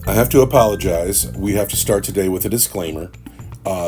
I have to apologize. We have to start today with a disclaimer.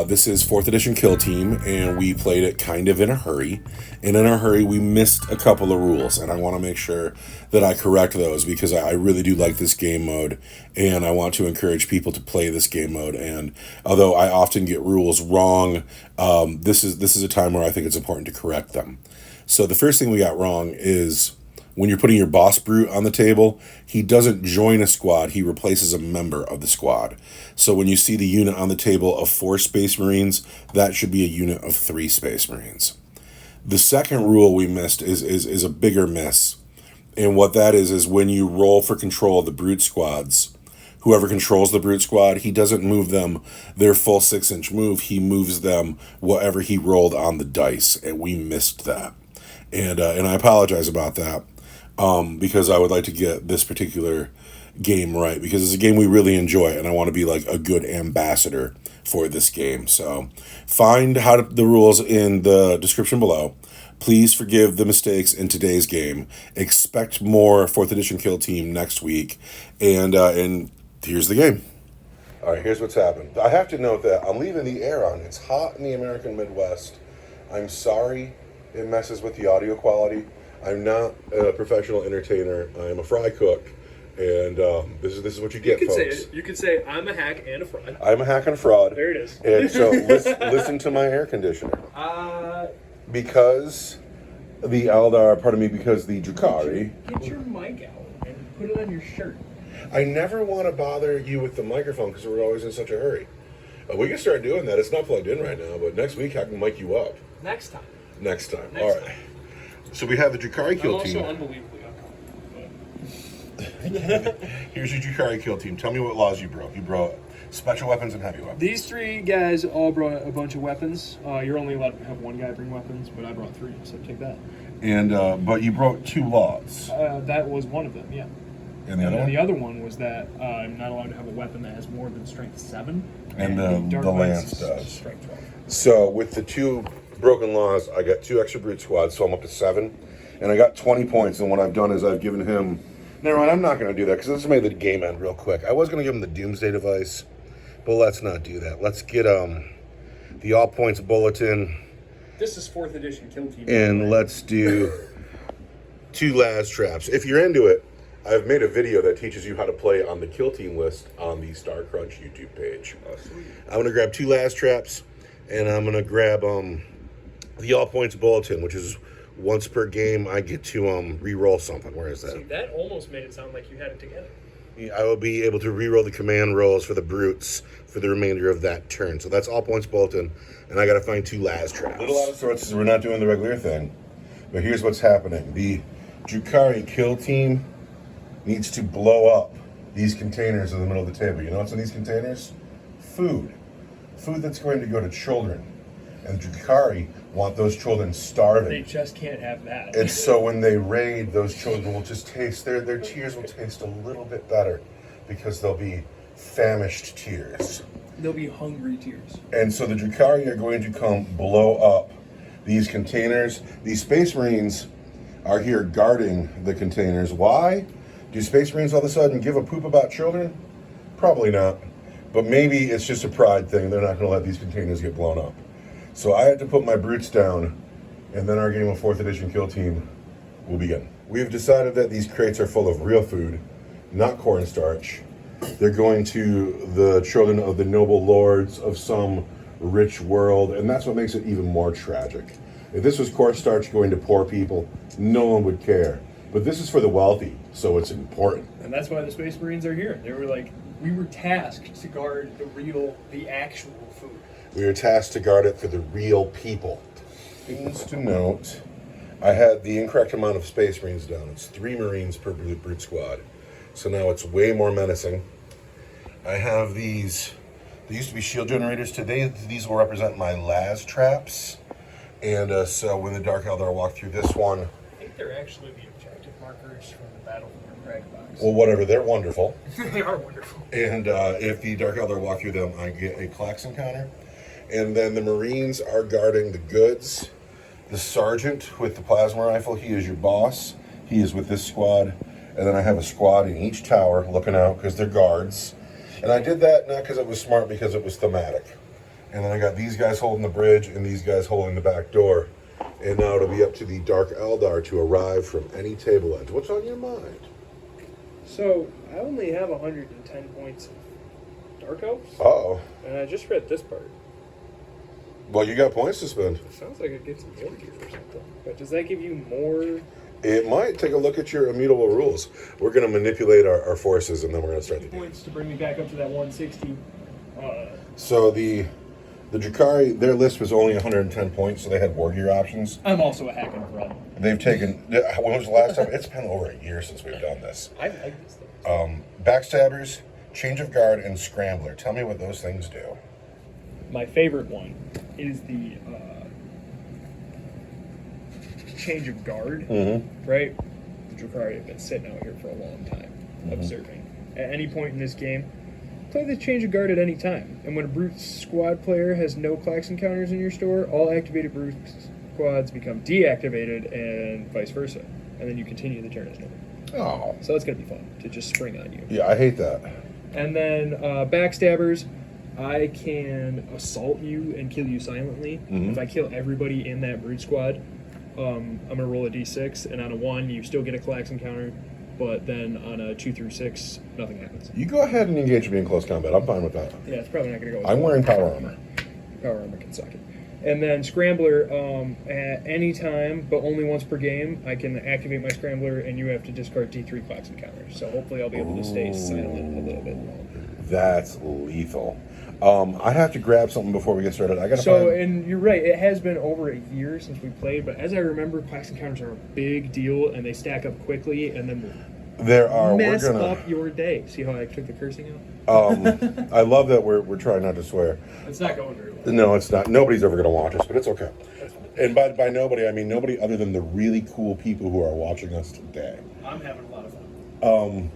This is 4th edition Kill Team, and we played it kind of in a hurry. And in our hurry, we missed a couple of rules, and I want to make sure that I correct those because I really do like this game mode, and I want to encourage people to play this game mode. And although I often get rules wrong, this is a time where I think it's important to correct them. So the first thing we got wrong is when you're putting your boss brute on the table, he doesn't join a squad, he replaces a member of the squad. So when you see the unit on the table of 4 Space Marines, that should be a unit of 3 Space Marines. The second rule we missed is a bigger miss. And what that is when you roll for control of the brute squads, whoever controls the brute squad, he doesn't move them their full 6-inch move, he moves them whatever he rolled on the dice, and we missed that. And I apologize about that. Because I would like to get this particular game right, because it's a game we really enjoy, and I want to be like a good ambassador for this game. So find the rules in the description below. Please forgive the mistakes in today's game. Expect more 4th edition Kill Team next week, and here's the game. All right, here's what's happened. I have to note that I'm leaving the air on. It's hot in the American Midwest. I'm sorry it messes with the audio quality. I'm not a professional entertainer. I'm a fry cook, and this is what you get, folks. Say it. You could say I'm a hack and a fraud. I'm a hack and a fraud. There it is. And so listen to my air conditioner. Because the Eldar, because the Drukhari. Get your mic out and put it on your shirt. I never want to bother you with the microphone because we're always in such a hurry. We can start doing that. It's not plugged in right now, but next week I can mic you up. Next time. All right. So we have the Drukhari Kill Team. I'm also unbelievably uncomfortable. Here's your Drukhari Kill Team. Tell me what laws you broke. You broke special weapons and heavy weapons. These 3 guys all brought a bunch of weapons. You're only allowed to have 1 guy bring weapons, but I brought 3, so take that. And but you broke 2 laws. That was one of them, yeah. And the other one? The other one was that I'm not allowed to have a weapon that has more than strength 7. And the lance does. Strength 12. So with the 2 broken laws, I got 2 extra brute squads, so I'm up to 7. And I got 20 points, and what I've done is I've given him... Never mind, I'm not going to do that, because let's make the game end real quick. I was going to give him the Doomsday device, but let's not do that. Let's get the All Points Bulletin. This is 4th edition Kill Team. And let's do 2 Las Traps. If you're into it, I've made a video that teaches you how to play on the Kill Team list on the Star Crunch YouTube page. Oh, sweet. I'm going to grab 2 Las Traps, and I'm going to grab... the All Points Bulletin, which is once per game, I get to re-roll something. Where is that? See, that almost made it sound like you had it together. I will be able to re-roll the command rolls for the brutes for the remainder of that turn. So that's All Points Bulletin, and I got to find 2 Las Traps. Little out of sorts, we're not doing the regular thing, but here's what's happening. The Drukhari Kill Team needs to blow up these containers in the middle of the table. You know what's in these containers? Food. Food that's going to go to children. And the Drukhari want those children starving. They just can't have that. And so when they raid, those children will just taste, their tears will taste a little bit better because they'll be famished tears. They'll be hungry tears. And so the Drukhari are going to come blow up these containers. These Space Marines are here guarding the containers. Why? Do Space Marines all of a sudden give a poop about children? Probably not. But maybe it's just a pride thing. They're not going to let these containers get blown up. So I had to put my brutes down, and then our game of 4th edition Kill Team will begin. We've decided that these crates are full of real food, not cornstarch. They're going to the children of the noble lords of some rich world, and that's what makes it even more tragic. If this was cornstarch going to poor people, no one would care. But this is for the wealthy, so it's important. And that's why the Space Marines are here. They were like, we were tasked to guard the actual food. We were tasked to guard it for the real people. Things to note, I had the incorrect amount of Space Marines down. It's 3 Marines per brute squad. So now it's way more menacing. I have these, they used to be shield generators. Today, these will represent my Las Traps. And so when the Dark Eldar walk through this one, they're actually the objective markers from the Battle for the Crack Box. Well, whatever. They're wonderful. They are wonderful. And if the Dark Eldar walk through them, I get a Klaxon counter. And then the Marines are guarding the goods. The sergeant with the plasma rifle, he is your boss. He is with this squad. And then I have a squad in each tower looking out because they're guards. And I did that not because it was smart, because it was thematic. And then I got these guys holding the bridge and these guys holding the back door. And now it'll be up to the Dark Eldar to arrive from any table edge. What's on your mind? So, I only have 110 points of Dark Elves. Uh-oh. And I just read this part. Well, you got points to spend. It sounds like it gets more gear or something. But does that give you more? It might. Take a look at your immutable rules. We're going to manipulate our forces, and then we're going to start the game. Points to bring me back up to that 160. So the Drukhari, their list was only 110 points, so they had war gear options. I'm also a hack and run. They've taken... When was the last time? It's been over a year since we've done this. I like this thing. Backstabbers, Change of Guard, and Scrambler. Tell me what those things do. My favorite one is the Change of Guard, right? The Drukhari have been sitting out here for a long time, observing. At any point in this game, play the Change of Guard at any time. And when a Brute squad player has no Klaxon counters in your store, all activated Brute squads become deactivated and vice versa. And then you continue the turn as normal. Oh. So that's going to be fun to just spring on you. Yeah, I hate that. And then Backstabbers, I can assault you and kill you silently. If I kill everybody in that Brute squad, I'm going to roll a d6, and on a 1, you still get a Klaxon counter, but then on a 2 through 6, nothing happens. You go ahead and engage me in close combat. I'm fine with that. Yeah, it's probably not going to go. I'm wearing power armor. Power armor can suck it. And then Scrambler, at any time, but only once per game, I can activate my Scrambler, and you have to discard D3 Klaxon counters. So hopefully I'll be able to stay silent a little bit longer. That's lethal. I have to grab something before we get started. I gotta So, find... and you're right, it has been over a year since we played, but as I remember, Klaxon counters are a big deal, and they stack up quickly, and then There are. mess We're gonna. up your day. See how I took the cursing out? I love that we're trying not to swear. It's not going very well. No, it's not. Nobody's ever gonna watch us, but it's okay. And by nobody, I mean nobody other than the really cool people who are watching us today. I'm having a lot of fun.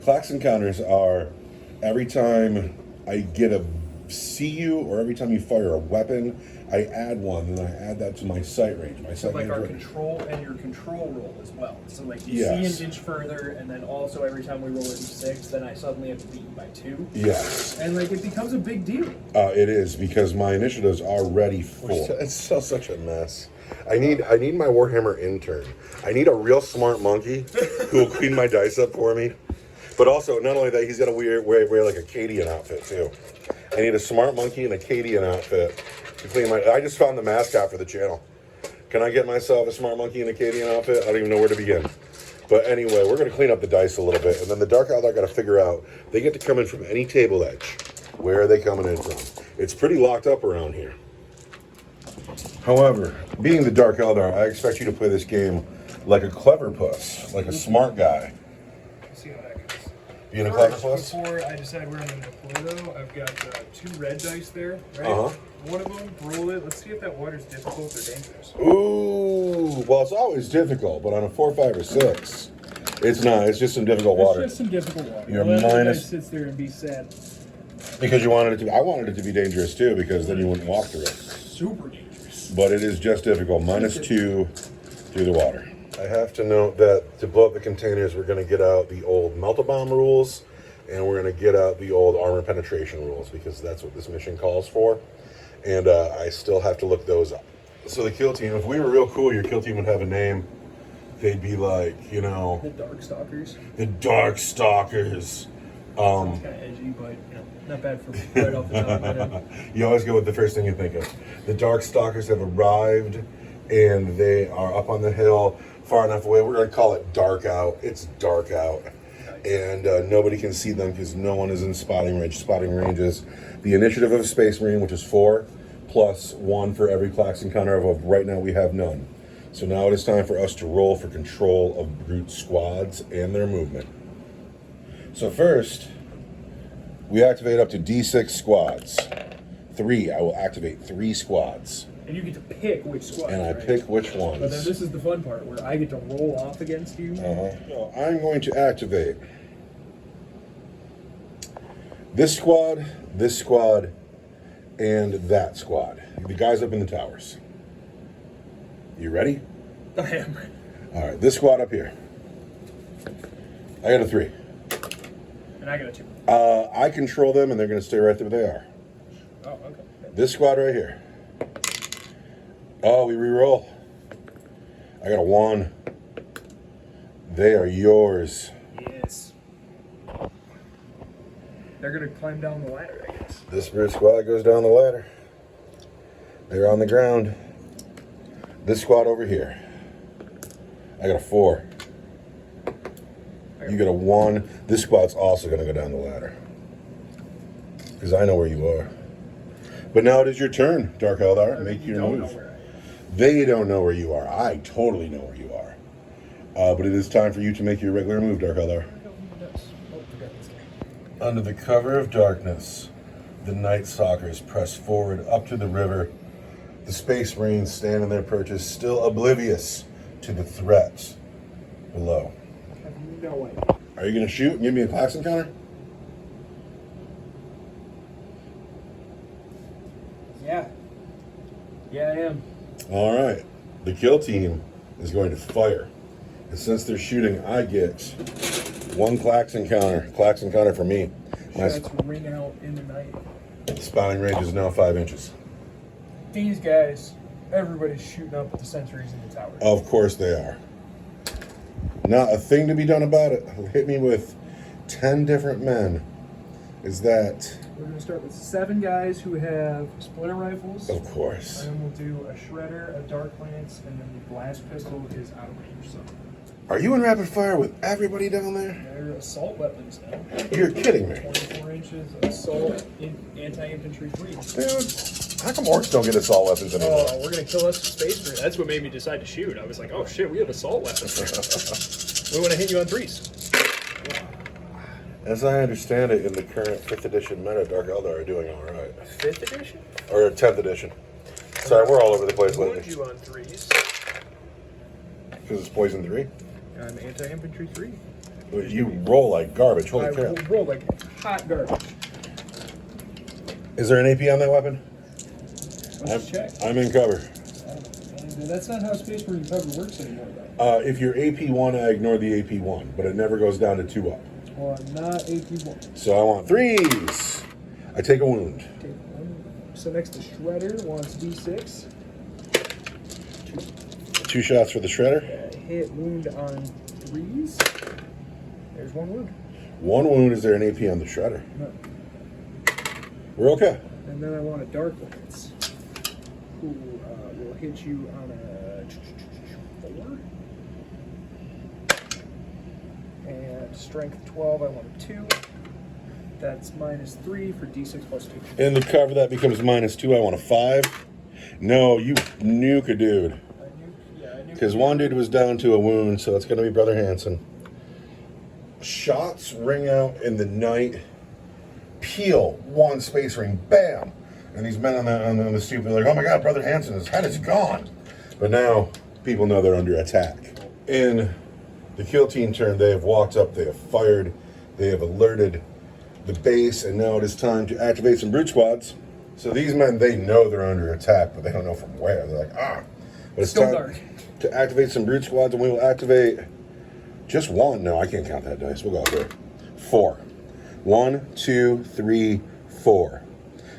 Klaxon counters are every time I get a see you or every time you fire a weapon, I add one, and I add that to my sight range. My So sight like range our range- control and your control roll as well. So like you Yes. see an inch further, and then also every time we roll a d6, then I suddenly have to beat you by 2. Yes, And like it becomes a big deal. it is because my initiatives are ready for. It's so such a mess. I need my Warhammer intern. I need a real smart monkey who will clean my dice up for me. But also, not only that, he's got to wear like a Cadian outfit too. I need a smart monkey and a Cadian outfit to clean my. I just found the mascot for the channel. Can I get myself a smart monkey and a Cadian outfit? I don't even know where to begin. But anyway, we're going to clean up the dice a little bit, and then the Dark Eldar got to figure out they get to come in from any table edge. Where are they coming in from? It's pretty locked up around here. However, being the Dark Eldar, I expect you to play this game like a clever puss, like a smart guy. Let's see how that goes. Being a clever puss? Before I decide where I'm going to deploy, though, I've got 2 red dice there, right? Uh-huh. One of them, roll it. Let's see if that water's difficult or dangerous. Ooh, well, it's always difficult, but on a 4, 5, or 6, it's not. It's just some difficult water. It's just some difficult water. You're Let the minus- dice sits there and be sad. Because you wanted it to be, I wanted it to be dangerous too, because then you wouldn't walk through it. Super dangerous. But it is just difficult. -2 through the water. I have to note that to blow up the containers, we're going to get out the old melt-a-bomb rules, and we're going to get out the old armor penetration rules, because that's what this mission calls for. And I still have to look those up. So the kill team, if we were real cool, your kill team would have a name. They'd be like, you know, The Dark Stalkers. the Dark Stalkers. Sounds kind of edgy, but you know, not bad for right off the top of my head. You always go with the first thing you think of. The Dark Stalkers have arrived, and they are up on the hill far enough away. We're going to call it dark out. It's dark out. And nobody can see them because no one is in spotting range. Spotting range is the initiative of a Space Marine, which is 4, plus 1 for every Klaxon counter. Of right now, we have none. So now it is time for us to roll for control of Brute squads and their movement. So first, we activate up to D6 squads. 3, I will activate 3 squads. And you get to pick which squad. And I right? pick which ones. But then this is the fun part where I get to roll off against you. So I'm going to activate this squad, and that squad. The guys up in the towers. You ready? I am. All right, this squad up here. I got a 3. And I got a 2. I control them, and they're going to stay right there where they are. Oh, okay. This squad right here. Oh, we re-roll. I got a 1. They are yours. Yes. They're going to climb down the ladder, I guess. This brute squad goes down the ladder. They're on the ground. This squad over here. I got a 4. You got a 1. This squad's also going to go down the ladder. Because I know where you are. But now it is your turn, Dark Eldar. Make your move. They don't know where you are. I totally know where you are. But it is time for you to make your regular move, Dark Eldar. Under the cover of darkness, the Night Stalkers press forward up to the river. The Space Marines stand in their perches, still oblivious to the threats below. No way. Are you going to shoot and give me a class encounter? Yeah. Yeah, I am. All right. The kill team is going to fire. And since they're shooting, I get 1 Clax encounter. Clax encounter for me. My Shots ring out in the night. spotting range is now 5 inches. These guys, everybody's shooting up at the sentries in the tower. Of course they are. Not a thing to be done about it. Hit me with 10 different men. Is that... We're going to start with 7 guys who have splitter rifles. Of course. And then we'll do a shredder, a dark lance, and then the blast pistol is out of range. So Are you in rapid fire with everybody down there? they're assault weapons now. You're kidding me. 24 inches assault in anti-infantry 3. Dude, how come orcs don't get assault weapons anymore? Oh, we're going to kill us with space marine. That's what made me decide to shoot. I was like, oh shit, we have assault weapons. We want to hit you on 3s. As I understand it, in the current 5th edition meta, Dark Eldar are doing all right. 5th edition? Or 10th edition. Sorry, we're all over the place Wound lately. you on 3s. Because it's poison 3? I'm anti-infantry 3. You roll like garbage. Holy I crap. roll like hot garbage. Is there an AP on that weapon? Let's check. I'm in cover. And that's not how Space Marine cover works anymore, though. If you're AP1, I ignore the AP1, but it never goes down to 2 up. Well, I'm not AP1. So I want 3s. I take a wound. Okay, so next to Shredder wants D6. 2 shots for the shredder. Hit wound on 3s. There's 1 wound. 1 wound. Is there an AP on the shredder? No. We're okay. And then I want a Dark Lance, who will hit you on a 4. And strength 12, I want a 2. That's -3 for D6 plus 2. In the cover, that becomes -2. I want a 5. No, you nuke a dude. I knew. Because one dude was down to a wound, so it's going to be Brother Hanson. Shots ring out in the night. Peel 1 Space Marine. Bam! And these men on the stoop are like, oh my god, Brother Hanson, his head is gone. But now, people know they're under attack. In the kill team turn, they have walked up, they have fired, they have alerted the base, and now it is time to activate some brute squads. So these men, they know they're under attack, but they don't know from where. They're like, ah. But it's Still time dark. to activate some brute squads, and we will activate just 1. No, I can't count that dice. We'll go there. 4. 1, 2, 3, 4.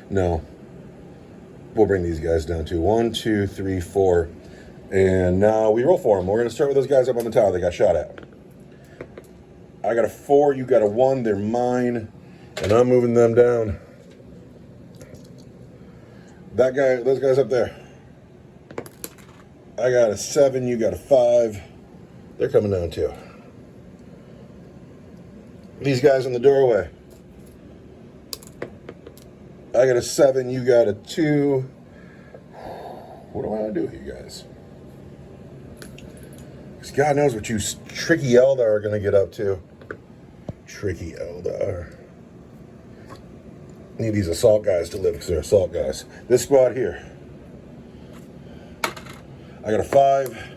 No. We'll bring these guys down to 1, 2, 3, 4. And now we roll for them. We're going to start with those guys up on the tower they got shot at. I got a 4, you got a 1. They're mine. And I'm moving them down. That guy, those guys up there. I got a 7, you got a 5. They're coming down too. These guys in the doorway. I got a 7, you got a 2. What do I want to do with you guys? Because God knows what you tricky Eldar are going to get up to. Tricky Eldar. Need these assault guys to live because they're assault guys. This squad here. I got a 5.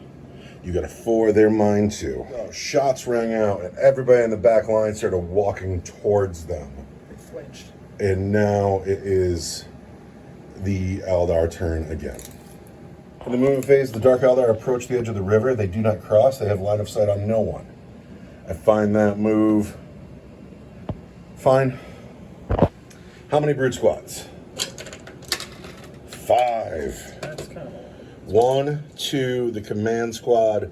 You got a 4. They're mine too. Oh, shots rang out, and everybody in the back line started walking towards them. They flinched. And now it is the Eldar turn again. In the movement phase, the Dark Eldar approach the edge of the river. They do not cross. They have line of sight on no one. I find that move fine. How many brute squads? 5. That's kind of 1, 2, the command squad,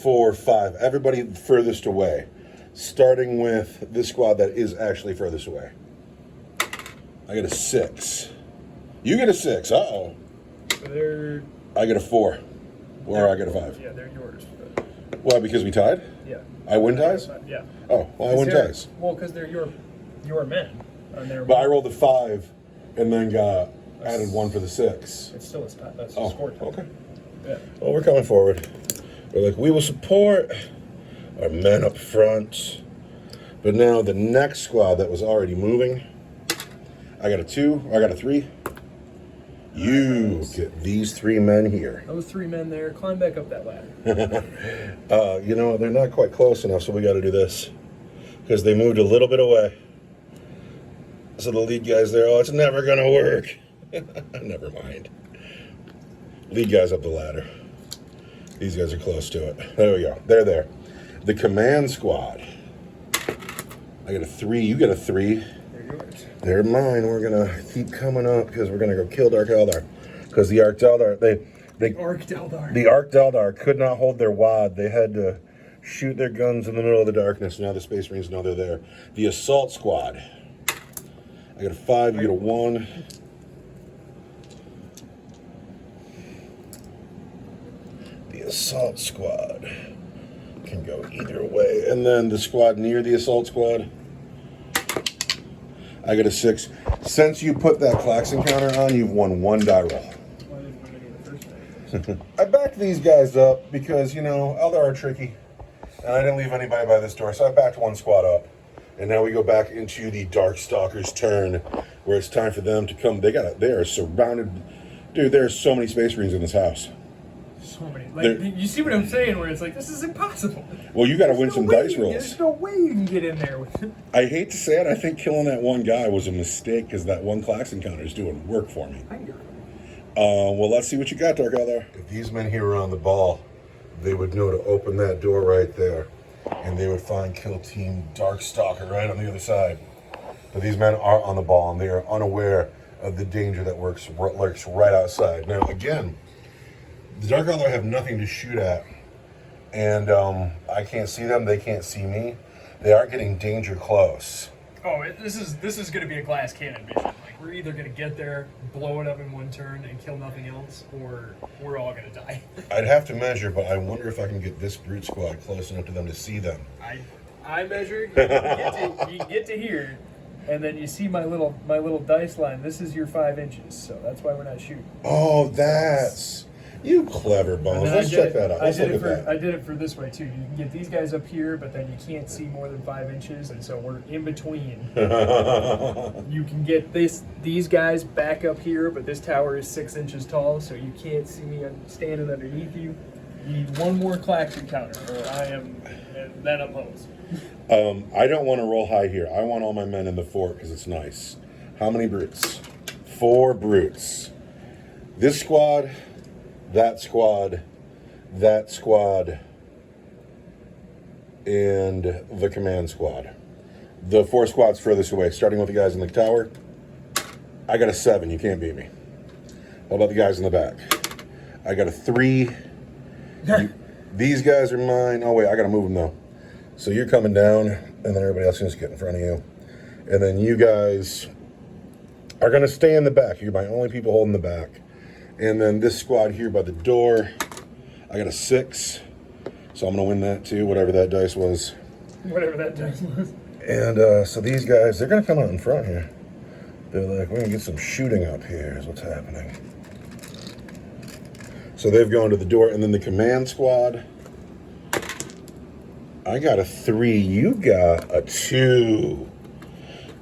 4, 5. Everybody furthest away. Starting with this squad that is actually furthest away. I get a 6. You get a 6. Uh-oh. so they're I get a 4. Or I get a 5. yeah, they're yours. But Why, because we tied? yeah. I win ties? Yeah. Oh, well, I win ties. Well, because they're your men. And they're But I rolled a 5 and then got added 1 for the 6. It's still a spot. That's a Oh, score time. okay. Yeah. Well, we're coming forward. We're like, we will support our men up front. But now the next squad that was already moving, I got a 2, I got a 3. You get these 3 men here. Those 3 men there, climb back up that ladder. You know, they're not quite close enough, so we got to do this. Because they moved a little bit away. So the lead guy's there, oh, it's never going to work. Never mind. Lead guy's up the ladder. These guys are close to it. There we go. They're there. The command squad. I got a 3. You get a 3. They're yours. They're mine. We're going to keep coming up because we're going to go kill Dark Eldar. Because the Arc Eldar, Arc Eldar. the Arc Eldar could not hold their wad. They had to shoot their guns in the middle of the darkness. Now the Space Marines know they're there. The assault squad. I got a 5. You get a 1. The assault squad can go either way. And then the squad near the assault squad, I got a 6. Since you put that Klaxon counter on, you've won 1 die roll. Why didn't we do the first time? I backed these guys up because, you know, Eldar are tricky. And I didn't leave anybody by this door, so I backed 1 squad up. And now we go back into the Darkstalkers' turn, where it's time for them to come. They are surrounded. Dude, there are so many Space Marines in this house. So many. Like, you see what I'm saying? Where it's like, this is impossible. Well, you got to win There's some no way dice rolls. There's no way you can get in there with it. I hate to say it, I think killing that 1 guy was a mistake because that 1 Klaxon counter is doing work for me. Well, let's see what you got, Dark Eldar. If these men here were on the ball, they would know to open that door right there, and they would find Kill Team Darkstalker right on the other side. But these men are on the ball, and they are unaware of the danger that lurks right outside. Now, again, the Dark Eldar have nothing to shoot at, and I can't see them. They can't see me. They are getting danger close. Oh, this is going to be a glass cannon mission. Like, we're either going to get there, blow it up in 1 turn, and kill nothing else, or we're all going to die. I'd have to measure, but I wonder if I can get this brute squad close enough to them to see them. I measure. You get to here, and then you see my little dice line. This is your 5 inches, so that's why we're not shooting. Oh, that's... You clever bones. Let's check that out. Let's look at that. I did it for this way too. You can get these guys up here, but then you can't see more than 5 inches, and so we're in between. You can get these guys back up here, but this tower is 6 inches tall, so you can't see me standing underneath you. You need 1 more Klaxon counter, or I am, and then I'm hosed. I don't want to roll high here. I want all my men in the fort because it's nice. How many brutes? 4 brutes. This squad, that squad, that squad, and the command squad. The 4 squads furthest away, starting with the guys in the tower. I got a 7. You can't beat me. What about the guys in the back? I got a 3. These guys are mine. Oh, wait, I got to move them, though. So you're coming down, and then everybody else can just get in front of you. And then you guys are going to stay in the back. You're my only people holding the back. And then this squad here by the door, I got a 6. So I'm going to win that, too, whatever that dice was. Whatever that dice was. And so these guys, they're going to come out in front here. They're like, we're going to get some shooting up here is what's happening. So they've gone to the door. And then the command squad, I got a 3. You got a 2.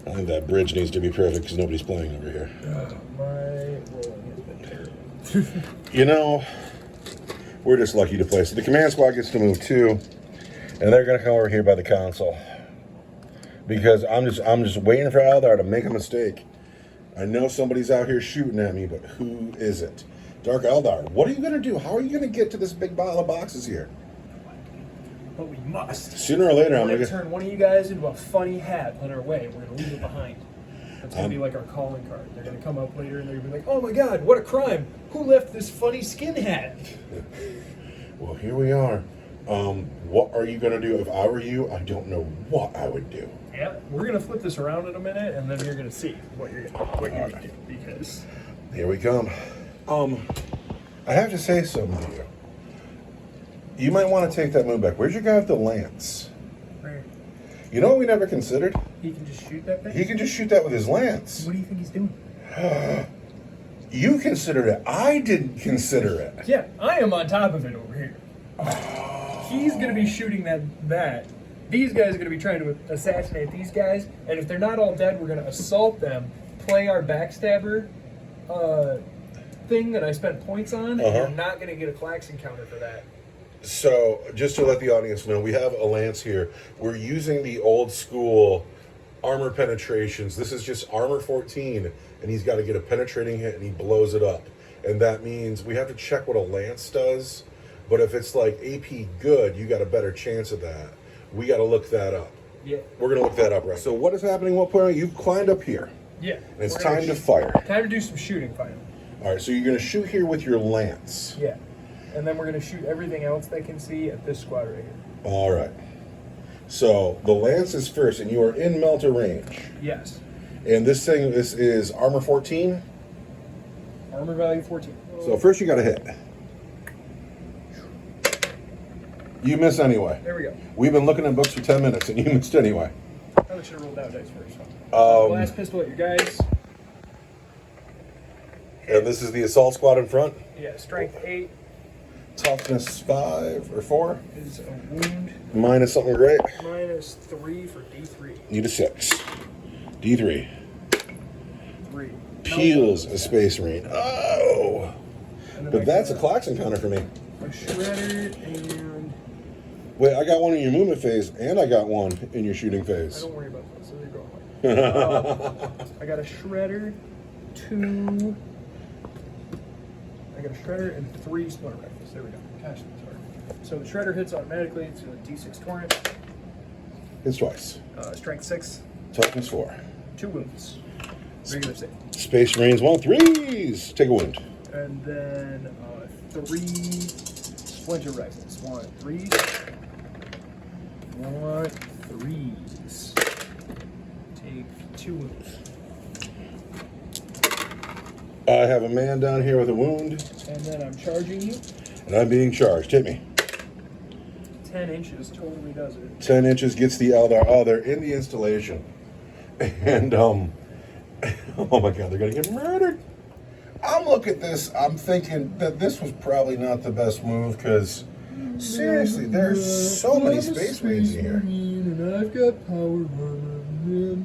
I think that bridge needs to be perfect because nobody's playing over here. My rolling has been terrible. You know, We're just lucky to play. So the command squad gets to move 2, and they're going to come over here by the console because I'm just waiting for Eldar to make a mistake. I know somebody's out here shooting at me, but who is it? Dark Eldar, what are you going to do? How are you going to get to this big pile of boxes here? But we must. Sooner or later, I'm We're going going to to turn one of you guys into a funny hat on our way. We're going to leave it behind. That's going to be like our calling card. They're going to come up later and they're going to be like, oh my god, what a crime. Who left this funny skin hat? Well, here we are. What are you going to do? If I were you, I don't know what I would do. Yeah, we're going to flip this around in a minute and then you're going to see what you're going to do. Because Here we come. I have to say something to you. You might want to take that move back. Where's your guy with the lance? right, You know what we never considered? he can just shoot that thing? He can just shoot that with his lance. What do you think he's doing? You considered it. I didn't consider it. Yeah, I am on top of it over here. He's going to be shooting that. These guys are going to be trying to assassinate these guys, and if they're not all dead, we're going to assault them, play our backstabber thing that I spent points on, and you're not going to get a Klaxon counter for that. So, just to let the audience know, we have a lance here. We're using the old school armor penetrations. This is just armor 14, and he's got to get a penetrating hit, and he blows it up. And that means we have to check what a lance does. But if it's like AP good, you got a better chance of that. We got to look that up. Yeah. We're going to look that up right. So what is happening? What point? You've climbed up here. Yeah. And it's we're gonna time to fire. Time to do some shooting finally. All right, so you're going to shoot here with your lance. Yeah. And then we're going to shoot everything else they can see at this squad right here. All right. So the lance is first, and you are in melter range. Yes. And this is armor 14. Armor value 14. So first you got to hit. You miss anyway. There we go. We've been looking at books for 10 minutes, and you missed anyway. Probably should have rolled out dice first. Blast pistol at your guys. And this is the assault squad in front. Yeah, strength 8 Toughness 5 or 4. is a wound. Minus something great. Minus 3 for D3. Need a 6. D3. 3. Peels a space marine. Oh! And then But I that's a got Klaxon counter for me. a shredder and Wait, I got one in your movement phase, and I got one in your shooting I phase. don't worry about those. Those are going away. I got a shredder, 2. I got a shredder and 3 splitter rifles. There we go. Gosh, that's hard. So the shredder hits automatically. It's a D6 torrent. It's twice. Strength 6. Toughness 4. 2 wounds. Regular save. Space Marines 1 3s. Take a wound. And then 3 splinter rifles. 1 3s. 1 3s. Take 2 wounds. I have a man down here with a wound, And then I'm charging you. and I'm being charged. Hit me. 10 inches totally does it. 10 inches gets the Eldar. Oh, they're in the installation. And, oh my God, they're going to get murdered. I'm looking at this. I'm thinking that this was probably not the best move because, seriously, there's so many Space Marines in here. And I've got power armor.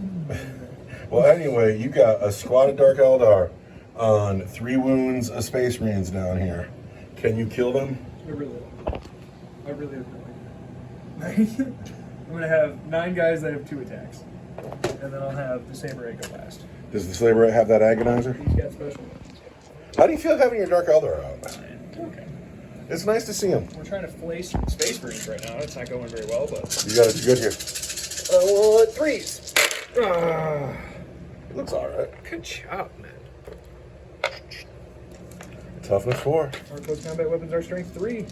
Well, anyway, you got a squad of Dark Eldar on 3 wounds of Space Marines down here. Can you kill them? I really don't. I really don't like it. I'm going to have 9 guys that have 2 attacks. And then I'll have the Saber Egg go last. Does the Slaver have that agonizer? He's got special weapons. How do you feel having your Dark Eldar out? Okay. It's nice to see him. We're trying to place some Space Marines right now. It's not going very well, but... You got it good here. 3s. It looks all right. Good job, man. Toughness 4. Our close combat weapons are strength 3.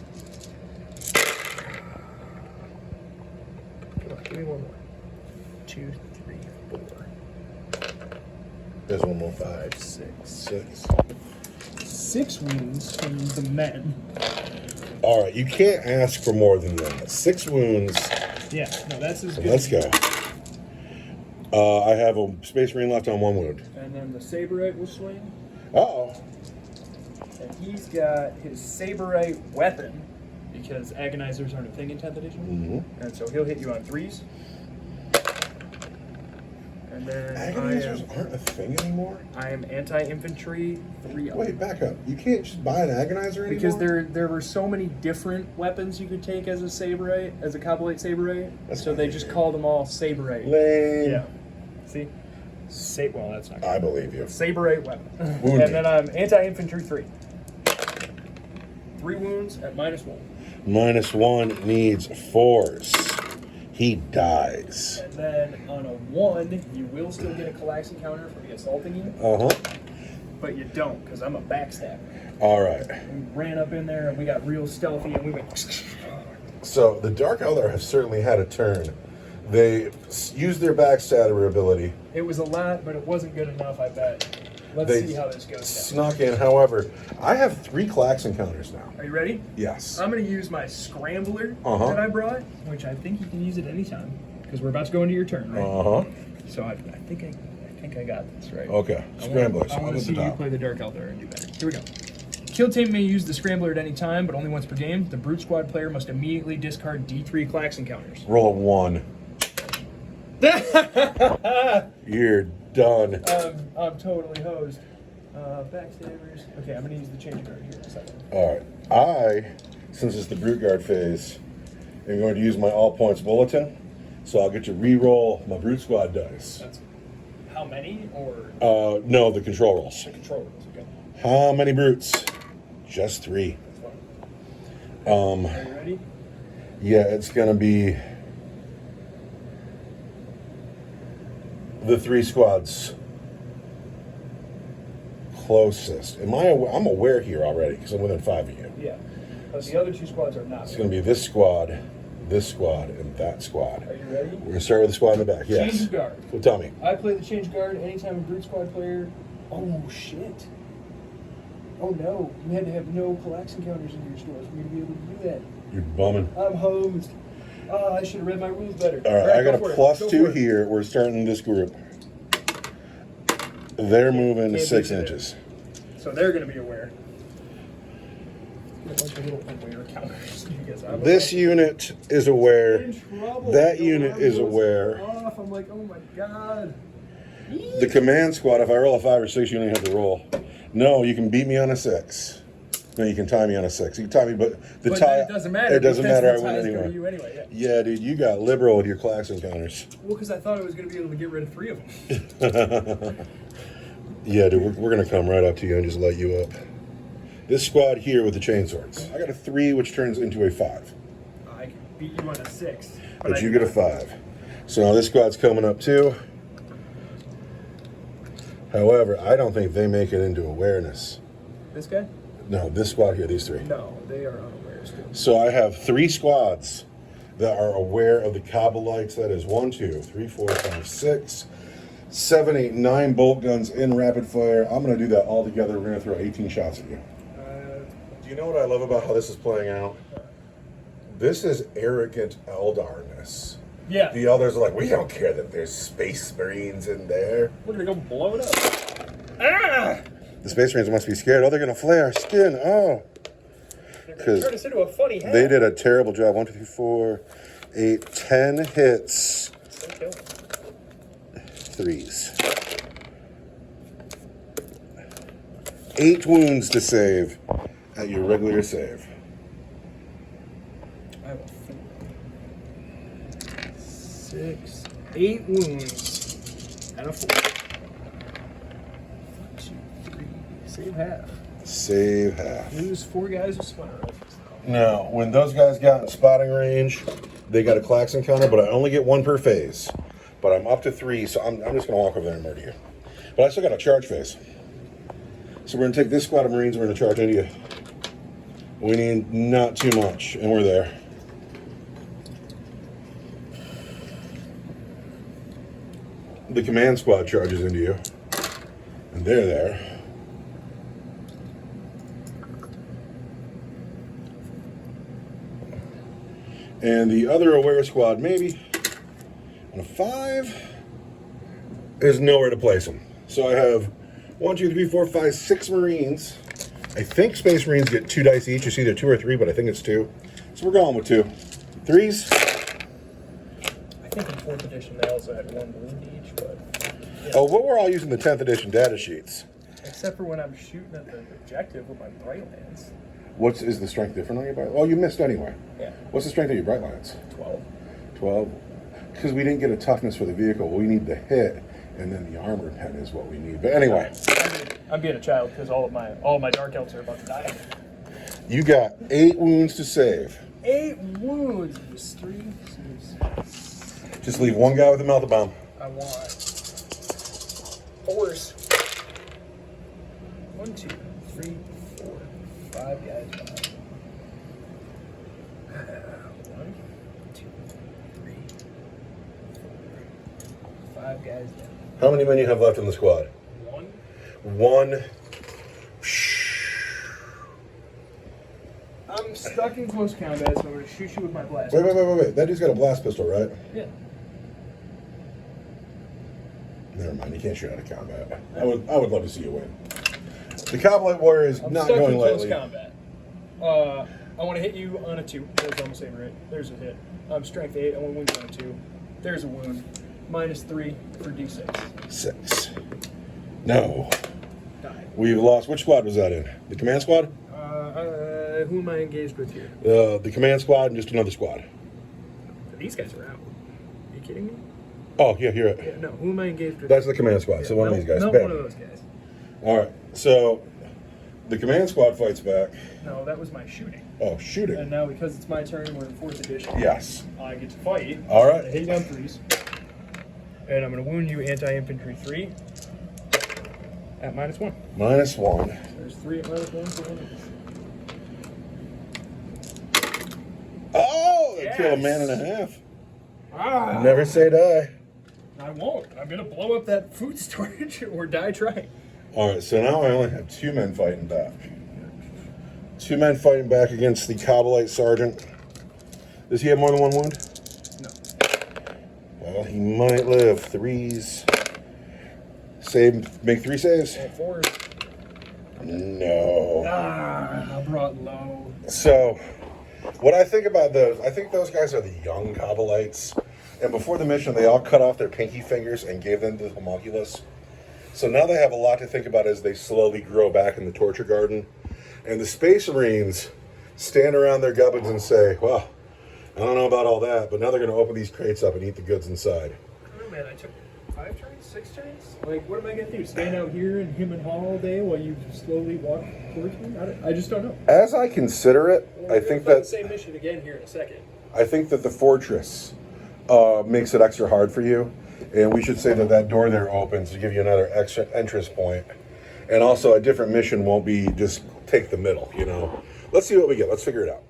Come on, give me one more. 2, 3, 4, There's one more. 5, 6. 6. 6 wounds from the men. All right, you can't ask for more than that. 6 wounds. Yeah, no, that's as good. Let's go. I have a Space Marine left on 1 wound. And then the Saberite will swing. Uh-oh. And he's got his Saberite weapon, because agonizers aren't a thing in 10th edition. Mm-hmm. And so he'll hit you on 3s. And then Agonizers aren't a thing anymore? I am anti-infantry 3 up. Wait, back up. You can't just buy an agonizer anymore? Because there were so many different weapons you could take as a Saberite, as a Cobalite Saberite. So they just called them all Saberite. Lame. Yeah. See? Well, that's not good. I believe you. Saberite weapon. Wounded. And then I'm anti-infantry 3. 3 wounds at -1. -1 needs force. He dies. And then on a 1, you will still get a collapse encounter for the assaulting you, Uh-huh. but you don't, because I'm a backstabber. All right. We ran up in there and we got real stealthy and we went. So the Dark Eldar have certainly had a turn. They used their backstabber ability. It was a lot, but it wasn't good enough, I bet. Let's They see how this goes down. snuck in. However, I have 3 Klax encounters now. Are you ready? Yes. I'm going to use my Scrambler Uh-huh. that I brought, which I think you can use at any time, because we're about to go into your turn, right? Uh-huh. So I think I got this, right? Okay. Scramblers. I want I'm to at see the you top. play the Dark Eldar and do better. Here we go. Kill team may use the Scrambler at any time, but only once per game. The Brute Squad player must immediately discard D3 Klax encounters. Roll a 1. You're done. I'm totally hosed. Backstabbers. Okay, I'm going to use the change card here in a second. All right. Since it's the Brute Guard phase, am going to use my all points bulletin. So I'll get to re-roll my Brute Squad dice. That's how many, or No, the control rolls. the control rules? Okay. How many brutes? Just 3. That's fine. Are you ready? Yeah, it's gonna be the 3 squads closest. I'm aware here already because I'm within 5 of you. Yeah. But the other 2 squads are not. It's gonna be this squad, and that squad. Are you ready? We're gonna start with the squad in the back. Yes. Change of guard. Well, tell me. I play the change guard anytime a Brute Squad player. Oh shit. Oh no, you had to have no Klax encounters in your stores for me to be able to do that. You're bumming. I'm hosed. Oh, I should have read my rules better. All right, I got go a for it. plus Go 2 for it. here. We're starting this group. They're moving Can't 6 beat it. inches. So they're going to be aware. A bunch of little aware counters. Because I'm This unit is aware. in trouble. That The unit alarm is goes aware. Off. I'm like, oh my god. The command squad, if I roll a 5 or 6, you only have to roll. No, you can beat me on a 6. No, you can tie me on a 6. You can tie me, but the But tie. then it doesn't matter. It doesn't because matter. I the win tie's anyway. going to you anyway. Yeah. Yeah, dude, you got liberal with your Klax encounters. Well, because I thought I was going to be able to get rid of 3 of them. Yeah, dude, we're going to come right up to you and just light you up. This squad here with the chainswords. I got a 3, which turns into a 5. I can beat you on a 6. But I you do get a not. 5. So now this squad's coming up too. However, I don't think they make it into awareness. This guy? No, this squad here, these 3. No, they are unaware still. So I have 3 squads that are aware of the Kabalites. That is 1, 2, 3, 4, 5, 6, 7, 8, 9 bolt guns in rapid fire. I'm going to do that all together. We're going to throw 18 shots at you. Do you know what I love about how this is playing out? This is arrogant Eldarness. Yeah. The others are like, we don't care that there's space marines in there. We're going to go blow it up. Ah! The space marines must be scared. Oh, they're going to flay our skin. Oh. They're going to 'Cause turn us into a funny hat. They did a terrible job. 1, 2, 3, 4, 8, 10 hits. Still kill. 3s. 8 wounds to save at your regular save. I have a 4. 6. 8 wounds. And a 4. 1, 2, 3. Save half. Save half. Lose 4 guys with splinter rifles. Now, when those guys got in spotting range, they got a Klax encounter, but I only get 1 per phase. But I'm up to 3, so I'm just going to walk over there and murder you. But I still got a charge phase. So we're going to take this squad of Marines, we're going to charge into you. We need not too much, and we're there. The command squad charges into you, and they're there. And the other aware squad, maybe, on a 5, there's nowhere to place them. So I have 1, 2, 3, 4, 5, 6 Marines. I think Space Marines get 2 dice each. It's either 2 or 3, but I think it's 2. So we're going with 2. 3s. I think in 4th edition they also had 1 wound each, but... Yeah. Oh, well, we're all using the 10th edition data sheets. Except for when I'm shooting at the objective with my bright lance. Is the strength different on your bright? Oh, you missed anyway. Yeah. What's the strength of your bright lines? 12. 12. Because we didn't get a toughness for the vehicle. We need the hit, and then the armor pen is what we need. But anyway. I'm being a child because all of my dark elves are about to die. You got 8 wounds to save. 8 wounds. There's 3. Just leave one guy with a melta bomb. I want 4s. 1, 2, 3, 4, 5 guys behind. 1, 2, 3, 4, 5 guys down. How many men you have left in the squad? 1. 1. I'm stuck in close combat, so I'm going to shoot you with my blast. Wait. That dude's got a blast pistol, right? Yeah. Never mind. You can't shoot out of combat. I would love to see you win. The Cowboy Warrior is I'm not stuck going in close lightly. combat. I want to hit you on a 2. There's almost same rate. There's a hit. Strength 8. I want to wound you on a 2. There's a wound. -3 for D6. 6. No. Die. We've lost. Which squad was that in? The command squad? Who am I engaged with here? The command squad and just another squad. These guys are out. Are you kidding me? Oh, yeah, you're Yeah, no. Who am I engaged with? That's the command squad. So one of these guys. Not Bam. one of those guys. All right. So the command squad fights back. No, that was my shooting. Oh, shooting. And now because it's my turn, we're in 4th edition. Yes. I get to fight. All right. I hit you on 3s. And I'm going to wound you anti-infantry 3 at -1. -1. There's 3 at -1 for one of these. Oh, they Yes. kill a man and a half. Ah! Never say die. I won't. I'm going to blow up that food storage or die trying. All right. So now I only have 2 men fighting back. 2 men fighting back against the Kabbalite sergeant. Does he have more than 1 wound? No. Well, he might live. 3s. Save. Make 3 saves. And 4s. No. Ah, I brought low. So, what I think about those, I think those guys are the young Kabbalites. And before the mission, they all cut off their pinky fingers and gave them to the homunculus. So now they have a lot to think about as they slowly grow back in the torture garden. And the Space Marines stand around their gubbins and say, well, I don't know about all that, but now they're going to open these crates up and eat the goods inside. Oh man, I took 5 turns, 6 turns? Like, what am I going to do? Stand out here and him and haw all day while you slowly walk towards me? I just don't know. As I consider it, We're I gonna think play that the same mission again here in a second. I think that the fortress makes it extra hard for you, and we should say that that door there opens to give you another extra entrance point, and also a different mission won't be just take the middle. You know, let's see what we get. Let's figure it out.